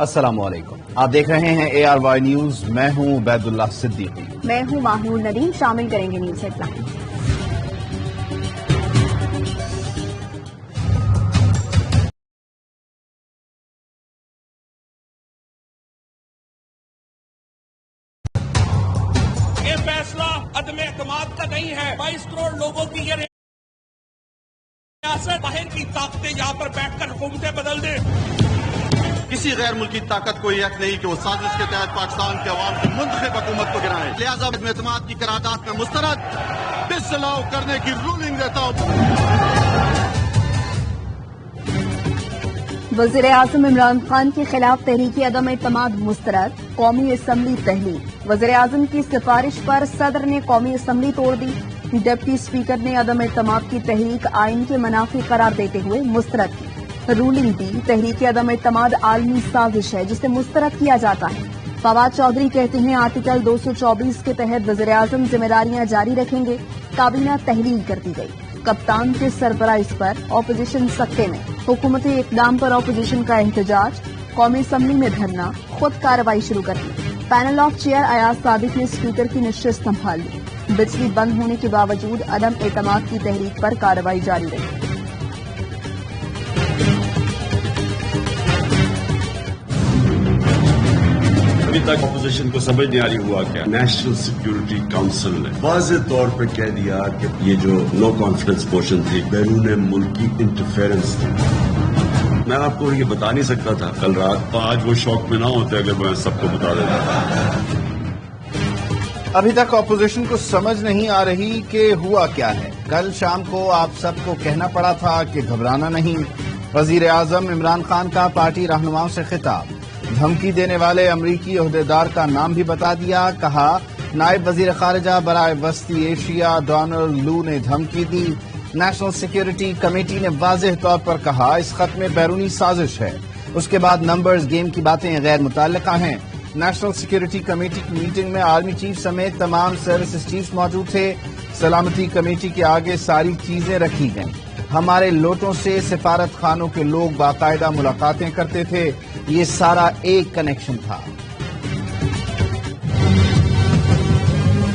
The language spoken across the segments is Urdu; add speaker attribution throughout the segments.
Speaker 1: السلام علیکم، آپ دیکھ رہے ہیں ARY نیوز۔ میں ہوں عبید اللہ صدیقی۔
Speaker 2: میں ہوں ماہنور ندیم۔ شامل کریں گے نیوز ہیڈ لائن۔
Speaker 3: یہ فیصلہ عدم اعتماد کا نہیں ہے۔ 22 کروڑ لوگوں کی یہ ریاست، باہر کی طاقتیں یہاں پر بیٹھ کر حکومتیں بدل دیں۔
Speaker 4: کسی غیر ملکی طاقت کو یہ حق نہیں کہ وہ سازش کے تحت پاکستان کے عوام کی منتخب حکومت کو گرائے، لہذا عدم اعتماد کی قرارداد میں مسترد ڈس الاؤ کرنے کی رولنگ دیتا ہوں۔
Speaker 2: وزیر اعظم عمران خان کے خلاف تحریک عدم اعتماد مسترد، قومی اسمبلی تحلیل۔ وزیر اعظم کی سفارش پر صدر نے قومی اسمبلی توڑ دی۔ ڈپٹی اسپیکر نے عدم اعتماد کی تحریک آئین کے منافی قرار دیتے ہوئے مسترد کی۔ رولنگ دی، تحریک عدم اعتماد عالمی سازش ہے جسے مسترد کیا جاتا ہے۔ فواد چودھری کہتے ہیں آرٹیکل 224 کے تحت وزیر اعظم ذمہ داریاں جاری رکھیں گے۔ کابینہ تحلیل کر دی گئی۔ کپتان کے سرپرائز پر اپوزیشن سکتے میں، حکومتی اقدام پر اپوزیشن کا احتجاج، قومی اسمبلی میں دھرنا، خود کارروائی شروع کر دی۔ Panel of chair Ayaz Sadiq نے اسپیکر کی نشست سنبھال لی۔ بجلی بند ہونے کے باوجود عدم اعتماد کی تحریک پر کارروائی جاری رہی۔
Speaker 5: ابھی تک اپوزیشن کو سمجھ نہیں آ رہی ہوا کیا نیشنل سیکیورٹی کاؤنسل نے واضح طور پہ کہہ دیا کہ یہ جو نو کانفیڈنس موشن تھی بیرون ملکی انٹرفیئرنس تھی۔ میں آپ کو یہ بتا نہیں سکتا تھا کل رات، آج وہ شوق میں نہ ہوتے اگر میں سب کو بتا دیتا۔
Speaker 1: ابھی تک اپوزیشن کو سمجھ نہیں آ رہی کہ ہوا کیا ہے۔ کل شام کو آپ سب کو کہنا پڑا تھا کہ گھبرانا نہیں۔ وزیر اعظم عمران خان کا پارٹی رہنماؤں سے خطاب، دھمکی دینے والے امریکی عہدیدار کا نام بھی بتا دیا۔ کہا نائب وزیر خارجہ برائے وسطی ایشیا ڈونلڈ لو نے دھمکی دی۔ نیشنل سیکیورٹی کمیٹی نے واضح طور پر کہا اس خط میں بیرونی سازش ہے۔ اس کے بعد نمبرز گیم کی باتیں غیر متعلقہ ہیں۔ نیشنل سیکیورٹی کمیٹی کی میٹنگ میں آرمی چیف سمیت تمام سروسز چیف موجود تھے۔ سلامتی کمیٹی کے آگے ساری چیزیں رکھی گئیں۔ ہمارے لوٹوں سے سفارت خانوں کے لوگ باقاعدہ ملاقاتیں کرتے تھے۔ یہ سارا ایک کنیکشن تھا۔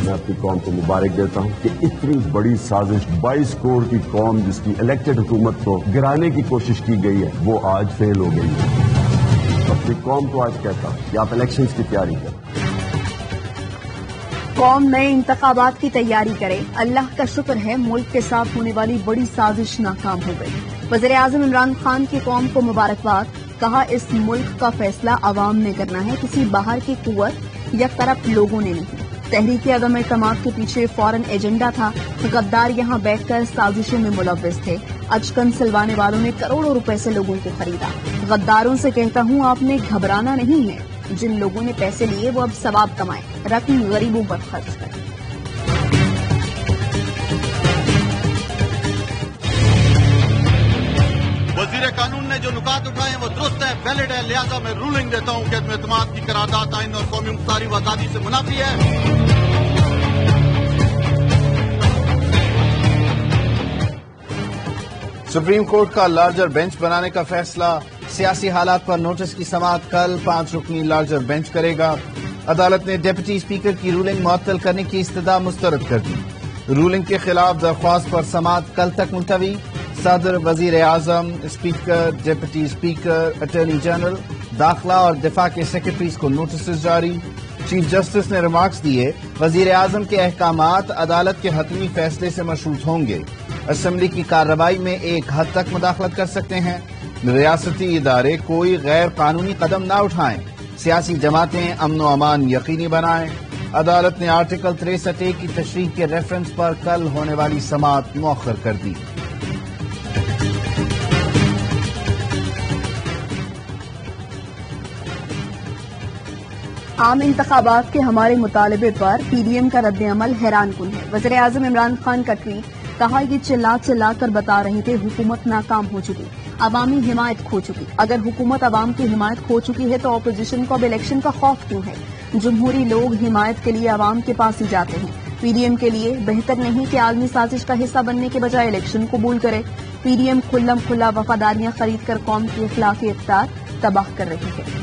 Speaker 5: میں اپنی قوم کو مبارک دیتا ہوں کہ اتنی بڑی سازش 22 کروڑ کی قوم جس کی الیکٹڈ حکومت کو گرانے کی کوشش کی گئی ہے وہ آج فیل ہو گئی ہے۔ اپنی قوم کو آج کہتا ہوں کہ آپ الیکشنز کی تیاری کریں۔
Speaker 2: قوم نئے انتخابات کی تیاری کرے۔ اللہ کا شکر ہے ملک کے ساتھ ہونے والی بڑی سازش ناکام ہو گئی۔ وزیر اعظم عمران خان کی قوم کو مبارکباد۔ کہا اس ملک کا فیصلہ عوام نے کرنا ہے، کسی باہر کی قوت یا طرف لوگوں نے نہیں۔ تحریک عدم اعتماد کے پیچھے فورن ایجنڈا تھا۔ غدار یہاں بیٹھ کر سازشوں میں ملوث تھے۔ اچکن سلوانے والوں نے کروڑوں روپے سے لوگوں کو خریدا۔ غداروں سے کہتا ہوں آپ نے گھبرانا نہیں ہے۔ جن لوگوں نے پیسے لیے وہ اب ثواب کمائیں، رقم غریبوں پر خرچ کریں۔
Speaker 4: وزیر قانون نے جو نکات اٹھائے ہیں وہ درست ہے، ویلڈ ہے، لہذا میں رولنگ دیتا ہوں کہ عدم اعتماد کی قرارداد آئین اور قومی مختاری و آزادی سے منافی ہے۔
Speaker 1: سپریم کورٹ کا لارجر بینچ بنانے کا فیصلہ، سیاسی حالات پر نوٹس کی سماعت کل 5 رکنی لارجر بینچ کرے گا۔ عدالت نے ڈپٹی اسپیکر کی رولنگ معطل کرنے کی استدعا مسترد کر دی۔ رولنگ کے خلاف درخواست پر سماعت کل تک ملتوی۔ صدر، وزیر اعظم، speaker, deputy speaker, attorney general, داخلہ اور دفاع کے سیکرٹریز کو نوٹسز جاری۔ چیف جسٹس نے ریمارکس دیے، وزیر اعظم کے احکامات عدالت کے حتمی فیصلے سے مشروط ہوں گے۔ اسمبلی کی کارروائی میں ایک حد تک مداخلت کر سکتے ہیں۔ ریاستی ادارے کوئی غیر قانونی قدم نہ اٹھائیں۔ سیاسی جماعتیں امن و امان یقینی بنائیں۔ عدالت نے آرٹیکل 63A کی تشریح کے ریفرنس پر کل ہونے والی سماعت مؤخر کر دی۔
Speaker 2: عام انتخابات کے ہمارے مطالبے پر پی ڈی ایم کا رد عمل حیران کن ہے۔ وزیر اعظم عمران خان کا ٹویٹ، کہا یہ چلا چلا کر بتا رہے تھے حکومت ناکام ہو چکی، عوامی حمایت کھو چکی۔ اگر حکومت عوام کی حمایت کھو چکی ہے تو اپوزیشن کو اب الیکشن کا خوف کیوں ہے؟ جمہوری لوگ حمایت کے لیے عوام کے پاس ہی جاتے ہیں۔ پی ڈی ایم کے لیے بہتر نہیں کہ عالمی سازش کا حصہ بننے کے بجائے الیکشن قبول کرے؟ پی ڈی ایم کھلم کھلا وفاداریاں خرید کر قوم کی اخلاقی اقدار تباہ کر رہی ہے۔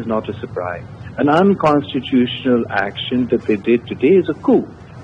Speaker 6: is not a surprise. An unconstitutional action that they did today is a coup.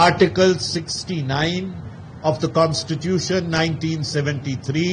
Speaker 7: Article 69 of the Constitution 1973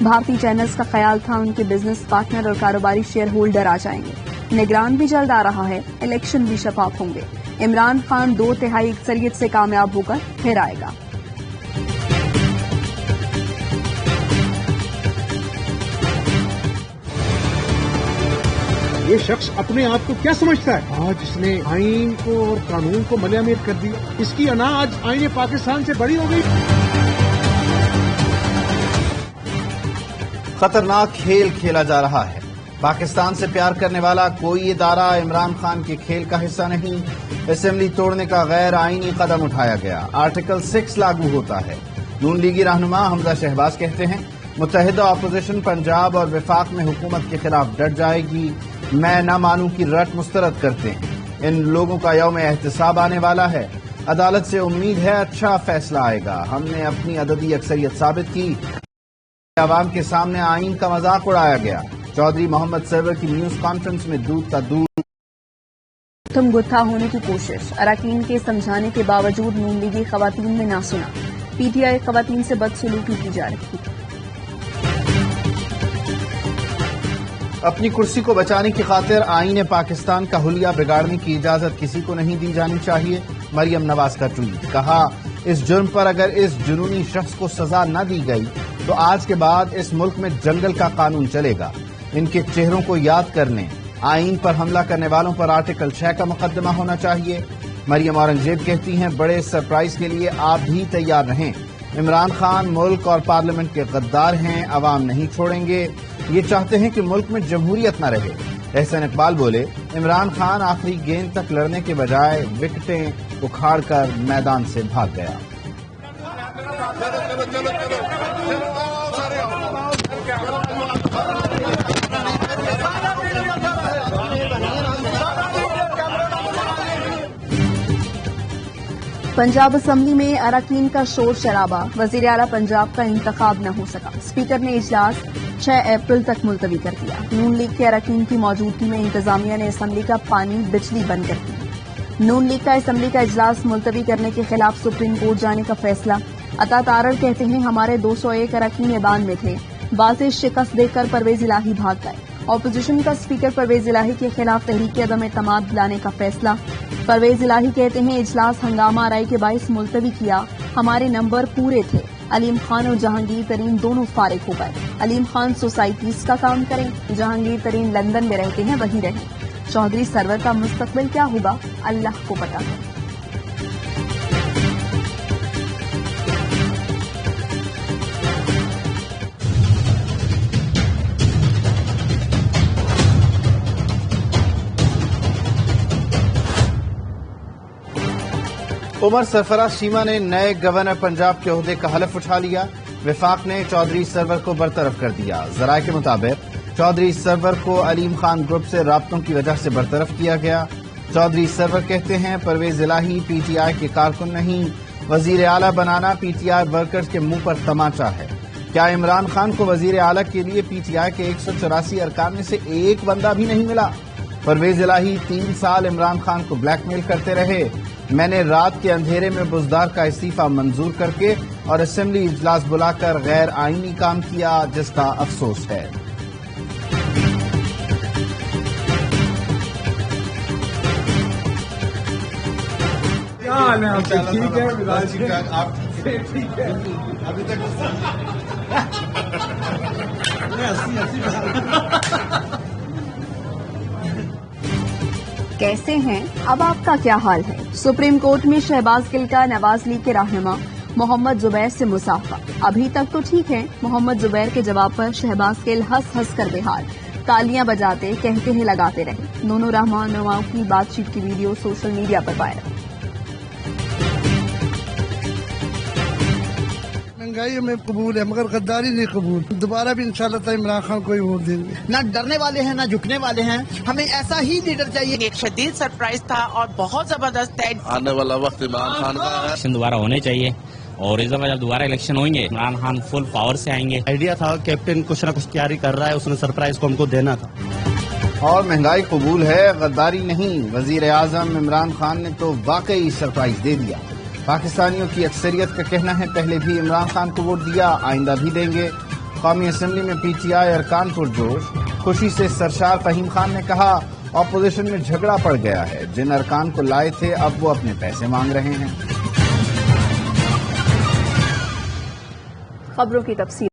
Speaker 2: بھارتی چینلز کا خیال تھا ان کے بزنس پارٹنر اور کاروباری شیئر ہولڈر آ جائیں گے۔ نگران بھی جلد آ رہا ہے، الیکشن بھی شفاف ہوں گے۔ عمران خان 2/3 اکثریت سے کامیاب ہو کر پھر آئے گا۔
Speaker 8: یہ شخص اپنے آپ کو کیا سمجھتا ہے؟ آج اس نے آئین کو اور قانون کو ملیامت کر دیا۔ اس کی انا آج آئین پاکستان سے بڑی ہو گئی۔
Speaker 1: خطرناک کھیل کھیلا جا رہا ہے۔ پاکستان سے پیار کرنے والا کوئی ادارہ عمران خان کے کھیل کا حصہ نہیں۔ اسمبلی توڑنے کا غیر آئینی قدم اٹھایا گیا۔ آرٹیکل 6 لاگو ہوتا ہے۔ نون لیگی رہنما حمزہ شہباز کہتے ہیں متحدہ اپوزیشن پنجاب اور وفاق میں حکومت کے خلاف ڈٹ جائے گی۔ میں نہ مانوں کی رٹ مسترد کرتے ہیں۔ ان لوگوں کا یوم احتساب آنے والا ہے۔ عدالت سے امید ہے اچھا فیصلہ آئے گا۔ ہم نے اپنی عددی اکثریت ثابت کی۔ عوام کے سامنے آئین کا مذاق اڑایا گیا۔ چودھری محمد سرور کی نیوز کانفرنس میں دودھ کا دودھ
Speaker 2: تم گتھا ہونے کی کوشش، اراکین کے سمجھانے کے باوجود نون لیگی خواتین نے نہ سنا۔ پی ٹی آئی خواتین سے بدسلوکی کی جا رہی تھی۔
Speaker 1: اپنی کرسی کو بچانے کی خاطر آئین پاکستان کا حلیہ بگاڑنے کی اجازت کسی کو نہیں دی جانی چاہیے۔ مریم نواز کا ٹویٹ، کہا اس جرم پر اگر اس جنونی شخص کو سزا نہ دی گئی تو آج کے بعد اس ملک میں جنگل کا قانون چلے گا۔ ان کے چہروں کو یاد کرنے، آئین پر حملہ کرنے والوں پر آرٹیکل 6 کا مقدمہ ہونا چاہیے۔ مریم اورنگزیب کہتی ہیں بڑے سرپرائز کے لیے آپ بھی تیار رہیں۔ عمران خان ملک اور پارلیمنٹ کے غدار ہیں، عوام نہیں چھوڑیں گے۔ یہ چاہتے ہیں کہ ملک میں جمہوریت نہ رہے۔ احسن اقبال بولے عمران خان آخری گیند تک لڑنے کے بجائے وکٹیں اکھاڑ کر میدان سے بھاگ گیا۔
Speaker 2: پنجاب اسمبلی میں اراکین کا شور شرابہ، وزیر اعلیٰ پنجاب کا انتخاب نہ ہو سکا۔ اسپیکر نے اجلاس 6 اپریل تک ملتوی کر دیا۔ نون لیگ کے اراکین کی موجودگی میں انتظامیہ نے اسمبلی کا پانی بجلی بند کر دی۔ نون لیگ کا اسمبلی کا اجلاس ملتوی کرنے کے خلاف سپریم کورٹ جانے کا فیصلہ۔ عطا تارڑ کہتے ہیں ہمارے 201 اراکین ایوان میں تھے، واضح شکست دے کر پرویز الہی بھاگ گئے۔ اپوزیشن کا اسپیکر پرویز الہی کے خلاف تحریک عدم اعتماد لانے کا فیصلہ۔ پرویز الہی کہتے ہیں اجلاس ہنگامہ آرائی کے باعث ملتوی کیا، ہمارے نمبر پورے تھے۔ علیم خان اور جہانگیر ترین دونوں فارغ ہو گئے۔ علیم خان سوسائٹیز کا کام کریں، جہانگیر ترین لندن میں رہتے ہیں وہیں رہیں۔ چودھری سرور کا مستقبل کیا ہوگا اللہ کو پتہ ہے۔
Speaker 1: عمر سرفراز شیما نے نئے گورنر پنجاب کے عہدے کا حلف اٹھا لیا۔ وفاق نے چودھری سرور کو برطرف کر دیا۔ ذرائع کے مطابق چودھری سرور کو علیم خان گروپ سے رابطوں کی وجہ سے برطرف کیا گیا۔ چودھری سرور کہتے ہیں پرویز الہی پی ٹی آئی کے کارکن نہیں، وزیر اعلیٰ بنانا پی ٹی آئی ورکرز کے منہ پر تماچا ہے۔ کیا عمران خان کو وزیر اعلیٰ کے لیے پی ٹی آئی کے 184 ارکان میں سے ایک بندہ بھی نہیں ملا؟ پرویز الہی 3 سال عمران خان کو بلیک میل کرتے رہے۔ میں نے رات کے اندھیرے میں بزدار کا استعفیٰ منظور کر کے اور اسمبلی اجلاس بلا کر غیر آئینی کام کیا، جس کا افسوس ہے۔
Speaker 2: کیسے ہیں؟ اب آپ کا کیا حال ہے؟ سپریم کورٹ میں شہباز گل کا نواز لیگ کے رہنما محمد زبیر سے مصافحہ۔ ابھی تک تو ٹھیک ہے۔ محمد زبیر کے جواب پر شہباز گل ہنس ہنس کر بحال، تالیاں بجاتے کہتے ہیں لگاتے رہے۔ دونوں رہنماؤں کی بات چیت کی ویڈیو سوشل میڈیا پر وائرل۔
Speaker 9: مہنگائی ہمیں قبول ہے مگر غداری نہیں قبول۔ دوبارہ بھی انشاءاللہ تعالی عمران خان کو ہی ووٹ دیں گے۔
Speaker 10: نہ ڈرنے والے ہیں نہ جھکنے والے ہیں، ہمیں ایسا ہی لیڈر چاہیے۔
Speaker 11: ایک شدید سرپرائز تھا اور بہت زبردست ہے۔
Speaker 12: آنے والا وقت عمران خان کا ہے۔
Speaker 13: الیکشن دوبارہ ہونے چاہیے اور اس دفعہ جب دوبارہ الیکشن ہوئیں گے عمران خان فل پاور سے آئیں گے۔
Speaker 14: آئیڈیا تھا کیپٹن کچھ نہ کچھ تیاری کر رہا ہے، اس نے سرپرائز کو ہم کو دینا تھا۔
Speaker 1: اور مہنگائی قبول ہے، غداری نہیں۔ وزیر اعظم عمران خان نے تو واقعی سرپرائز دے دیا۔ پاکستانیوں کی اکثریت کا کہنا ہے پہلے بھی عمران خان کو ووٹ دیا، آئندہ بھی دیں گے۔ قومی اسمبلی میں پی ٹی آئی ارکان پرجوش، خوشی سے سرشار فہیم خان نے کہا اپوزیشن میں جھگڑا پڑ گیا ہے، جن ارکان کو لائے تھے اب وہ اپنے پیسے مانگ رہے ہیں۔
Speaker 2: خبروں کی تفصیل